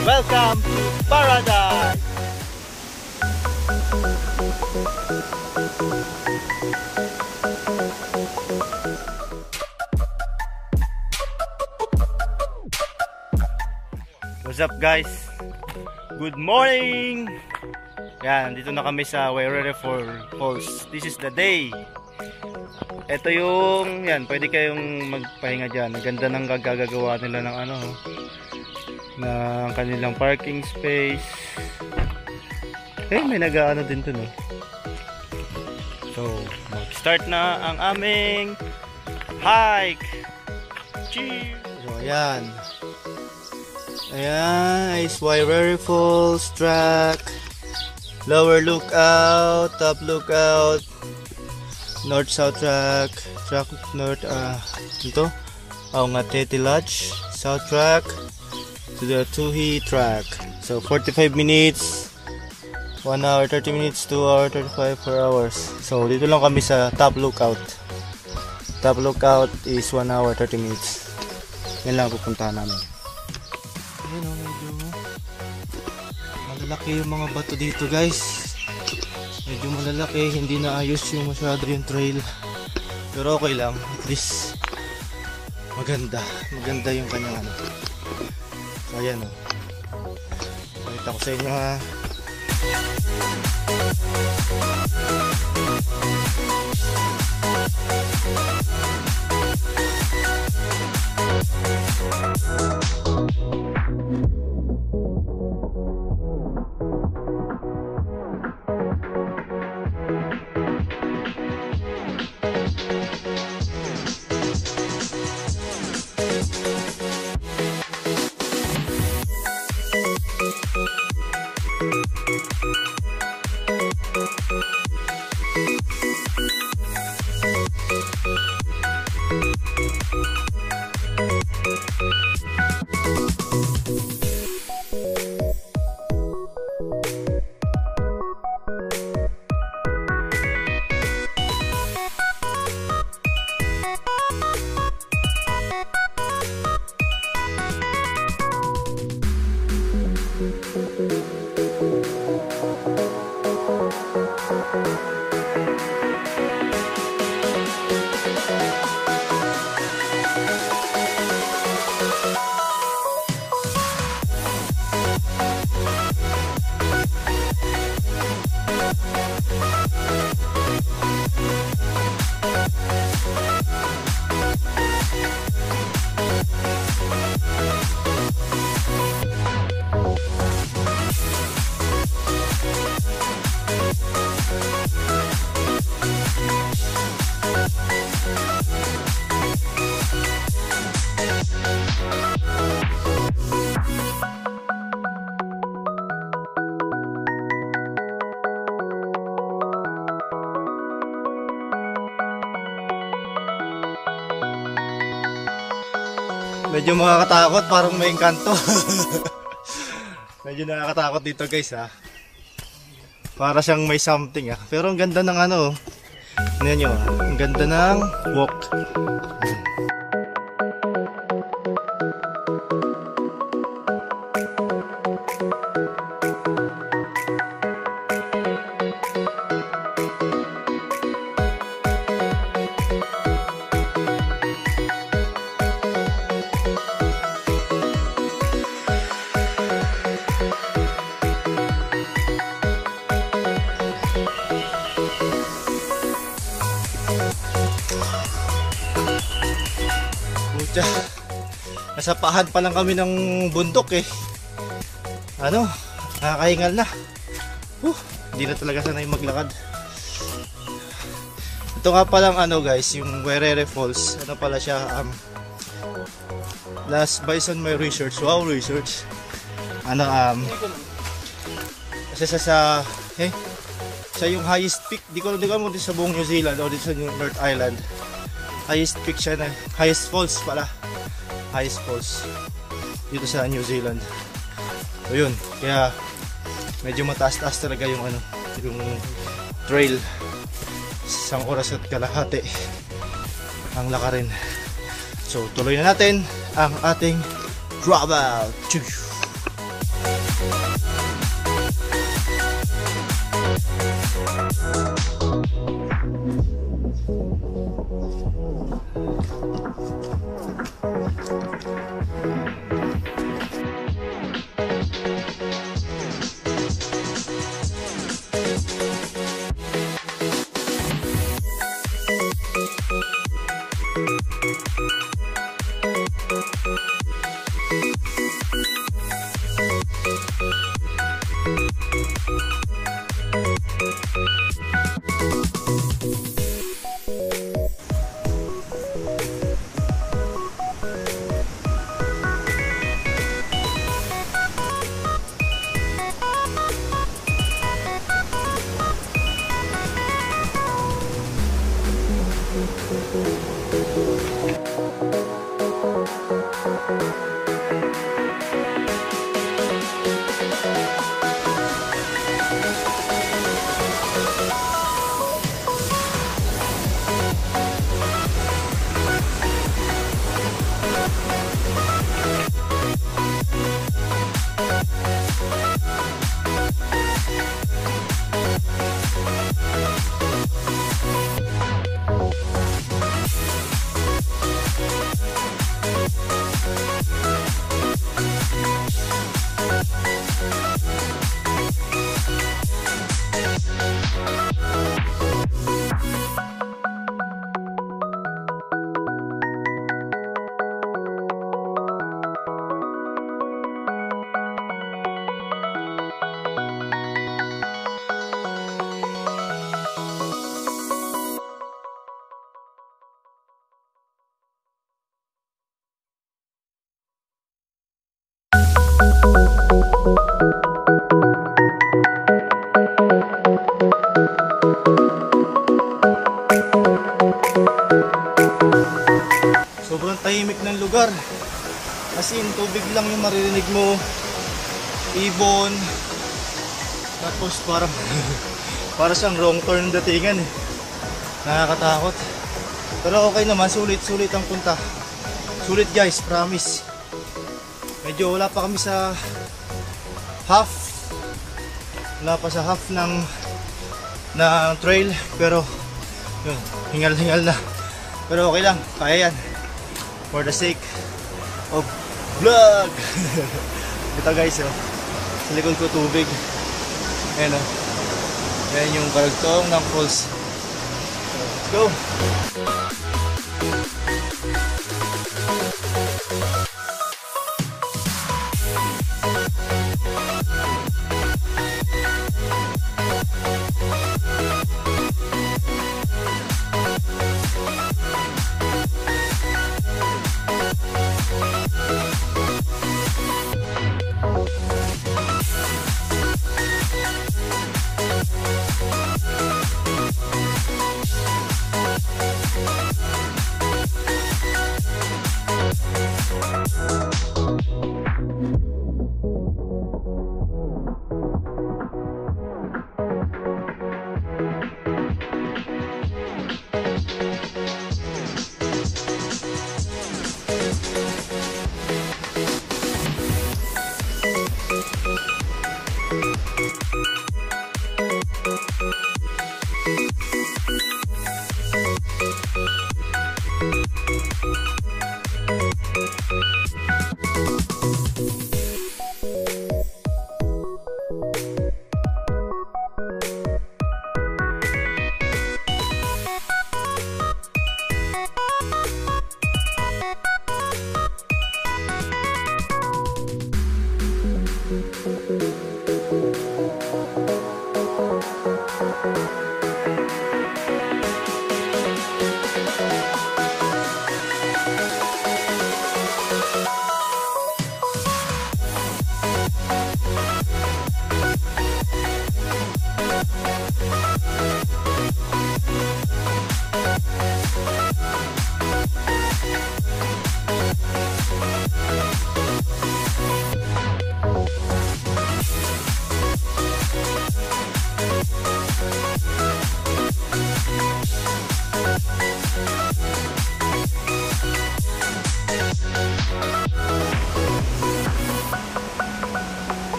Welcome to Paradise! What's up guys? Good morning! Yan, dito na kami sa Wairere Falls. This is the day. Ito yung, yan, pwede kayong magpahinga dyan. Ang ganda ng gagagawa nila ng ano, ng kanilang parking space. May nag-ano din to, no? So, mag-start na ang aming hike. Cheers! So, ayan. Ayan, is Wairere Falls track. Lower lookout, top lookout, north-south track, track north, ito, Aongatete Lodge, south track, to the Tuhi track. So 45 minutes, 1 hour 30 minutes, 2 hour 35 4 hours. So dito lang kami sa top lookout. Top lookout is 1 hour 30 minutes. Yan lang pupuntahan namin. Ayun o, medyo malalaki yung mga bato dito guys. Medyo malalaki, hindi na ayos yung masyado yung trail. Pero okay lang, at least maganda yung kanyang ano. So ayan o, pakita ko sa inyo ha. Medyo makakatakot, parang may engkanto. Medyo nakakatakot dito guys ha. Para siyang may something ha. Pero ang ganda ng ano. Tingnan nyo ha. Ang ganda ng walk. Nasa pahan pa lang kami ng bundok eh. Ano, nakakahingal na. Hindi na talaga sanay maglakad. Ito nga palang ano guys, yung Wairere Falls. Ano pala siya, last based on my research, research. Ano, kasi sa yung highest peak, di ko mo din sa buong New Zealand o din sa North Island. Highest peak siya na, highest falls pala. Highest falls dito sa New Zealand. So yun, kaya medyo mataas-taas talaga yung ano, yung trail. Isang oras at kalahati ang lakarin. So tuloy na natin ang ating travel. as in tubig lang yung maririnig mo, ibon, tapos parang para siyang wrong turn datingan eh. Nakakatakot, pero okay naman, sulit ang punta, sulit guys, promise. Medyo wala pa kami sa half, wala pa sa half ng trail, pero yun, hingal na, pero okay lang, kaya yan for the sake of vlog. Ito guys, oh, sa likod ko tubig, ayan oh, ayan yung karagtong ng falls. Let's go.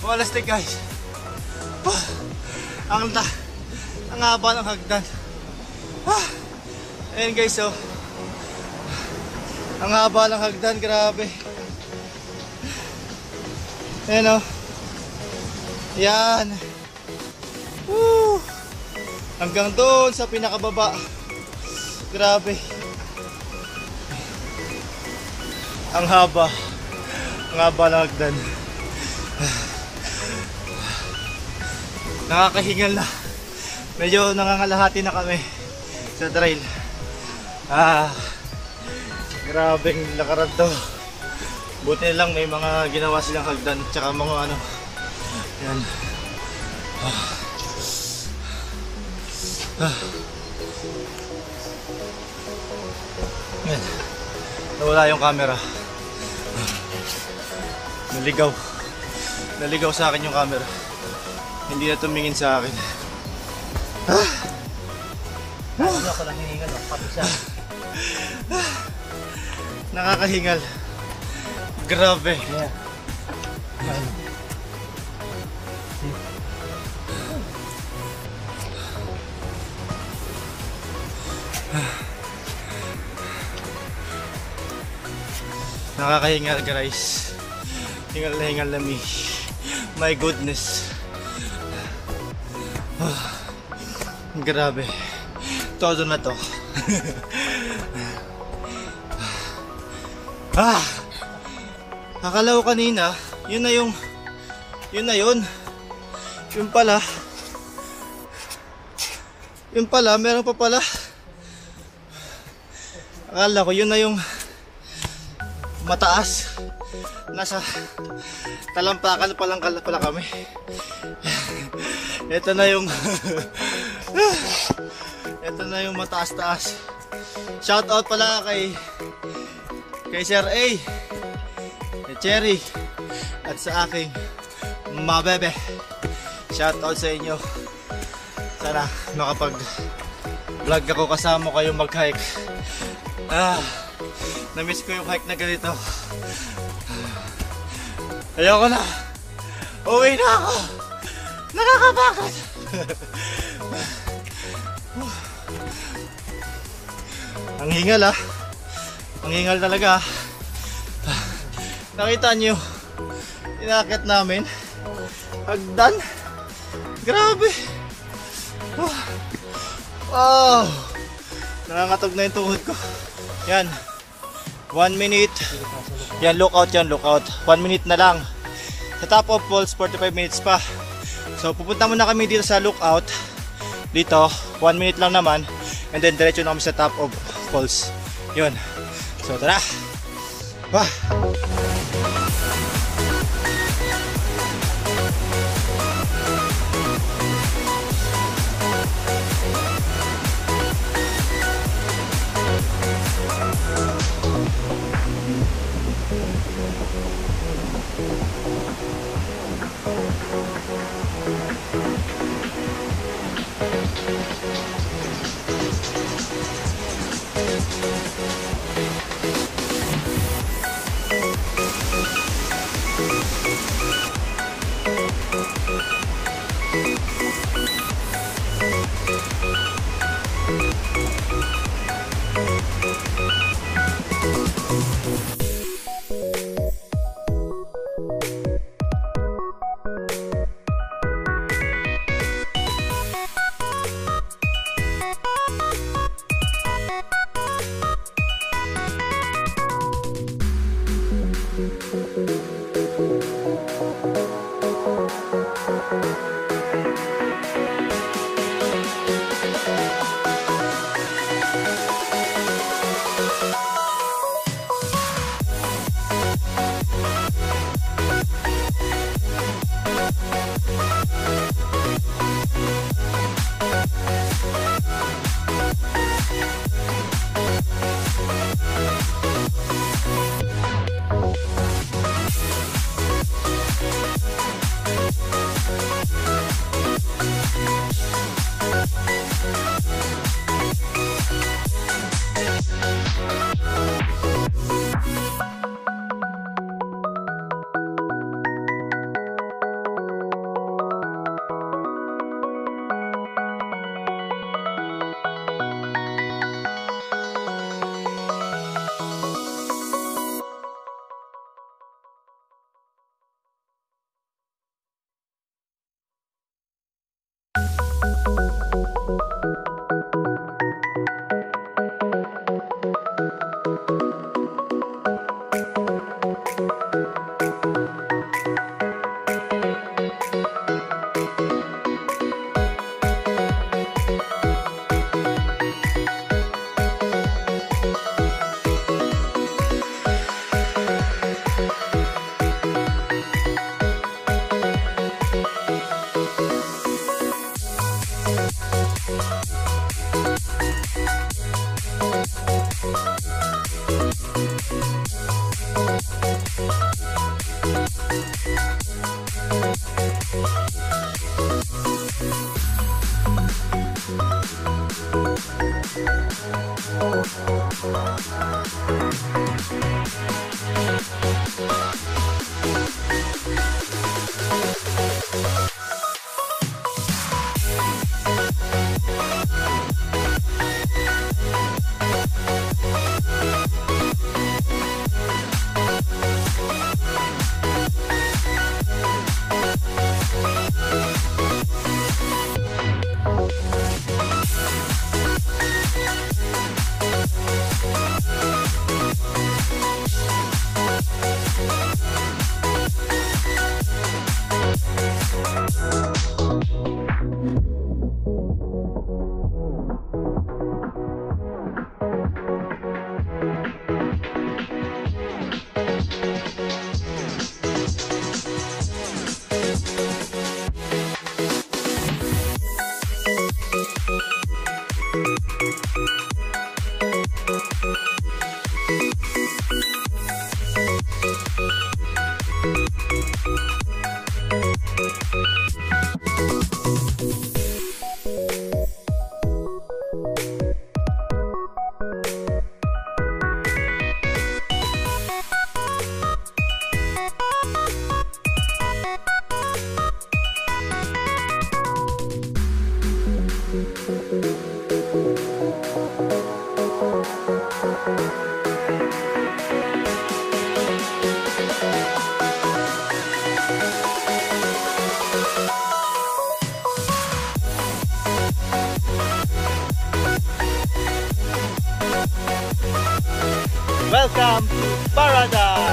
Wala stick guys. Ang haba ng hagdan. Ayan guys, oh. Ang haba ng hagdan, grabe. Ayan, oh. Yan. Woo! Hanggang doon sa pinakababa. Grabe. Ang haba. Ang haba ng hagdan. Nakakahingal na. Medyo nangangalahati na kami sa trail. Grabeng lakaran to. Buti lang may mga ginawa silang hagdan tsaka mga ano. Yan. Yan. Nawala yung camera. Naligaw sa akin yung camera. Hindi na tumingin sa akin. Ano ako lang hiningal, pati siya. Nakakahingal. Grabe. Yeah. Nakakahingal guys. Hingal na hingal na me. My goodness. Grabe. Todo na to. Akala ko kanina, yun na yun. Yun pala, meron pa pala. Akala ko yun na yung mataas. Nasa talampakan pa lang pala kami. Ito na yung ito na yung mataas-taas. Shout out pala kay Sir A, kay Cherry, at sa aking mabebe. Shout out sa inyo. Sana makapag vlog ako kasama kayo mag-hike. Na-miss ko yung hike na ganito. Ayoko na. Uwi na ako. Nakakapagod. Ang hingal Ang hingal talaga. Nakita nyo, inakit namin. Hagdan. Grabe. Wow. Nangangatog na yung tuhod ko. Yan. 1 minute. Yan, lookout yan, lookout. 1 minute na lang. Sa top of falls, 45 minutes pa. So, pupunta muna kami dito sa lookout. Dito, 1 minute lang naman. And then, diretso na kami sa top of falls. Yun. So, tara. Wah! Welcome to paradise!